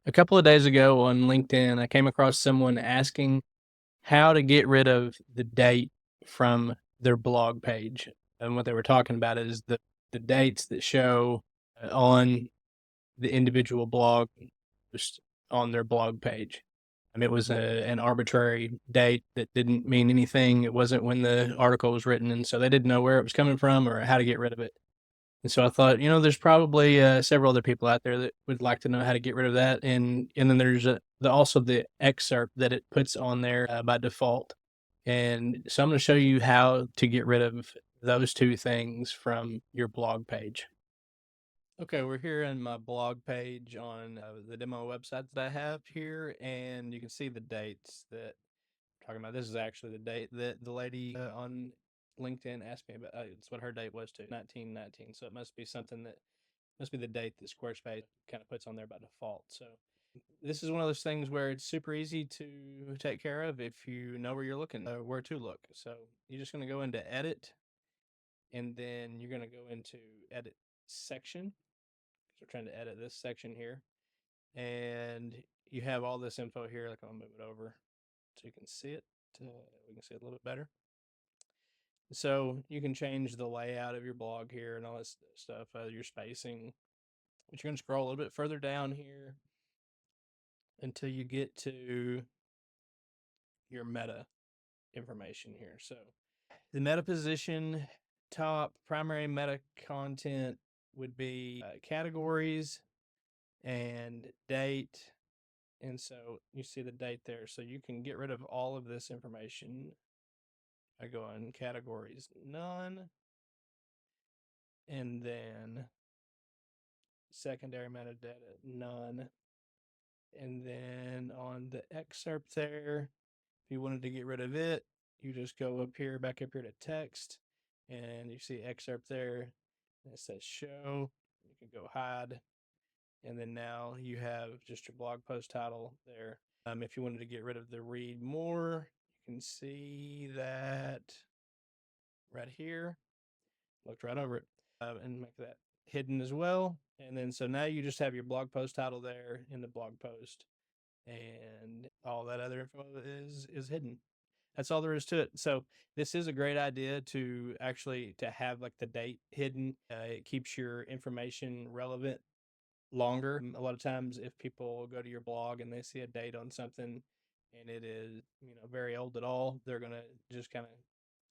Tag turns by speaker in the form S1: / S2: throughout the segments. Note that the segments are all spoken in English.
S1: A couple of days ago on LinkedIn, I came across someone asking how to get rid of the date from their blog page. And what they were talking about is the dates that show on the individual blog, just on their blog page. I mean, it was an arbitrary date that didn't mean anything. It wasn't when the article was written, and so they didn't know where it was coming from or how to get rid of it. And so I thought, there's probably several other people out there that would like to know how to get rid of that. And then there's also the excerpt that it puts on there by default. And so I'm going to show you how to get rid of those two things from your blog page. Okay, we're here in my blog page on the demo website that I have here, and you can see the dates that I'm talking about. This is actually the date that the lady on LinkedIn asked me about. It's what her date was too, 1919. So it must be something that must be the date that Squarespace kind of puts on there by default. So this is one of those things where it's super easy to take care of if you know where you're looking, where to look. So you're just going to go into edit, and then you're going to go into edit section. So we're trying to edit this section here, and you have all this info here. Like, I'll move it over so you can see it. We can see it a little bit better. So you can change the layout of your blog here and all this stuff, your spacing. But you're going to scroll a little bit further down here until you get to your meta information here. So the meta position, top primary meta content would be categories and date. And so you see the date there. So you can get rid of all of this information. I go on categories, none, and then secondary metadata, none. And then on the excerpt there, if you wanted to get rid of it, you just go up here, back up here to text, and you see excerpt there. And it says show. You can go hide. And then now you have just your blog post title there. If you wanted to get rid of the read more, you can see that right here. Looked right over it, and make that hidden as well. And then so now you just have your blog post title there in the blog post, and all that other info is hidden. That's all there is to it. So this is a great idea to actually to have like the date hidden. It keeps your information relevant longer. A lot of times, if people go to your blog and they see a date on something and it is, very old at all, they're going to just kind of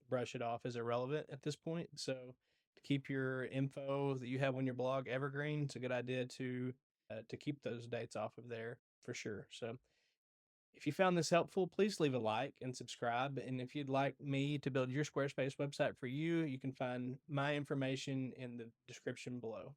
S1: brush it off as irrelevant at this point. So to keep your info that you have on your blog evergreen, it's a good idea to keep those dates off of there for sure. So if you found this helpful, please leave a like and subscribe. And if you'd like me to build your Squarespace website for you, you can find my information in the description below.